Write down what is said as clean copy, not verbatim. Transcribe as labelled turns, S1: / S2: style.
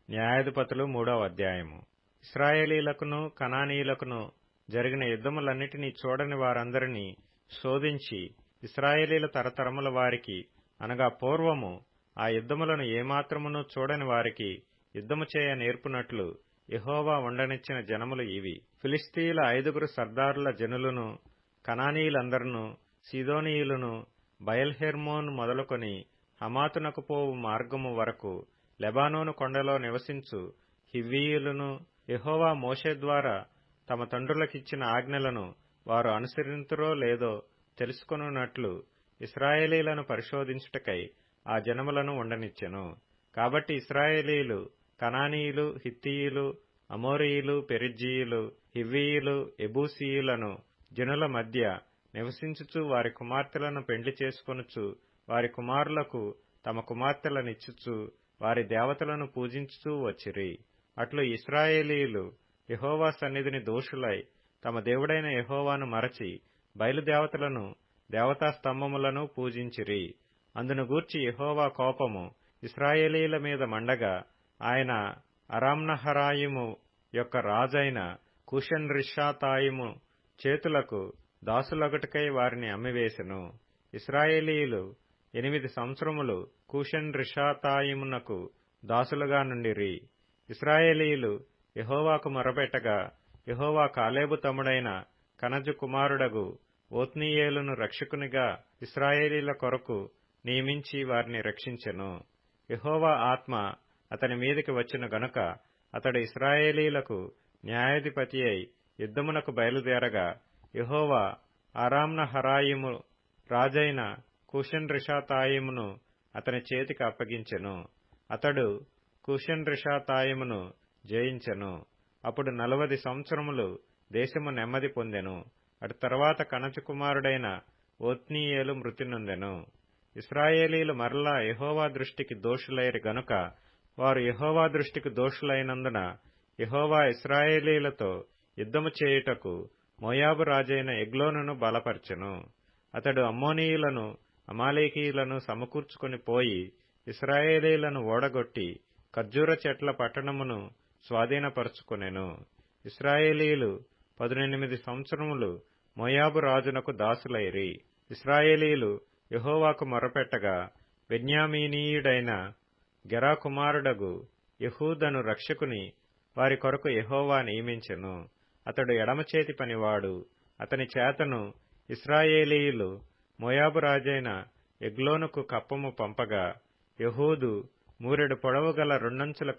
S1: న్యాయాధిపతులు 3వ అధ్యాయము. ఇశ్రాయేలీలకును కనానీయులకును జరిగిన యుద్ధములన్నిటినీ చూడని వారందరినీ శోధించి ఇశ్రాయేలీల తరతరముల వారికి అనగా పూర్వము ఆ యుద్ధములను ఏమాత్రమును చూడని వారికి యుద్ధము చేయ నేర్పునట్లు యెహోవా ఉండనిచ్చిన జనములు ఇవి. ఫిలిష్తీయుల 5 సర్దారుల జనులను, కనానీయులందరును, సీదోనీయులను బయల్హెర్మోను మొదలుకొని హమాతునకు పోవు మార్గము వరకు లెబానోను కొండలో నివసించు హివ్వీయులను యెహోవా మోషే ద్వారా తమ తండ్రులకిచ్చిన ఆజ్ఞలను వారు అనుసరింతురో లేదో తెలుసుకొనున్నట్లు ఇశ్రాయేలీలను పరిశోధించుటకై ఆ జనములను ఉండనిచ్చెను. కాబట్టి ఇశ్రాయేలీలు కనానీయులు, హిత్తీయులు, అమోరీయులు, పెరిజ్జీయులు, హివ్వీయులు, ఎబూసీయులను జనుల మధ్య నివసించుచు వారి కుమార్తెలను పెండ్లి చేసుకొనుచు వారి కుమారులకు తమ కుమార్తెలనిచ్చుచు వారి దేవతలను పూజించుచూ వచ్చిరి. అట్లు ఇశ్రాయేలీయులు యెహోవా సన్నిధిని దోషులై తమ దేవుడైన యెహోవాను మరచి బయలుదేవతలను దేవతా స్తంభములను పూజించిరి. అందును గూర్చి యెహోవా కోపము ఇశ్రాయేలీయుల మీద మండగా ఆయన అరామ్నహరాయిము యొక్క రాజైన కూషన్రిషాతాయిము చేతులకు దాసులగుటకై వారిని అమ్మివేసెను. ఇశ్రాయేలీయులు 8 సంవత్సరములు కూషన్రిషాతాయిమునకు దాసులుగా నుండిరి. ఇశ్రాయేలీయులు యెహోవాకు మొరపెట్టగా యెహోవా కాలేబు తమ్ముడైన కనజు కుమారుడగు ఓత్నీయేలును రక్షకునిగా ఇశ్రాయేలీయుల కొరకు నియమించి వారిని రక్షించెను. యెహోవా ఆత్మ అతని మీదికి వచ్చిన గనుక అతడు ఇశ్రాయేలీయులకు న్యాయాధిపతి అయి యుద్ధమునకు బయలుదేరగా యెహోవా అరామ్నహరాయిము రాజైన కూషన్రిషాతాయిమును అతని చేతికి అప్పగించెను. అతడు కూషన్రిషాతాయిమును జయించెను. అప్పుడు 40 సంవత్సరములు దేశము నెమ్మది పొందెను. అటు తర్వాత కనజు కుమారుడైన ఓత్నీయేలు మృతి నొందెను. ఇశ్రాయేలీయులు మరలా యెహోవా దృష్టికి దోషులైరి గనుక వారు యెహోవా దృష్టికి దోషులైనందున యెహోవా ఇశ్రాయేలీయులతో యుద్ధము చేయుటకు మోయాబు రాజైన ఎగ్లోనును బలపర్చెను. అతడు అమ్మోనీయులను అమాలేకీయులను సమకూర్చుకొని పోయి ఇశ్రాయేలీయులను ఓడగొట్టి ఖర్జూర చెట్ల పట్టణమును స్వాధీనపరుచుకొనెను. ఇశ్రాయేలీయులు 18 సంవత్సరములు మోయాబు రాజునకు దాసులైరి. ఇశ్రాయేలీయులు యెహోవాకు మొరపెట్టగా బెన్యామీనీయుడైన గెరా కుమారుడగు యెహూదను రక్షకుని వారి కొరకు యెహోవా నియమించెను. అతడు ఎడమచేతి పనివాడు. అతని చేతను ఇశ్రాయేలీయులు మోయాబు రాజైన ఎగ్లోనుకు కప్పము పంపగా యెహూదు 3 పొడవు గల 2 అంచుల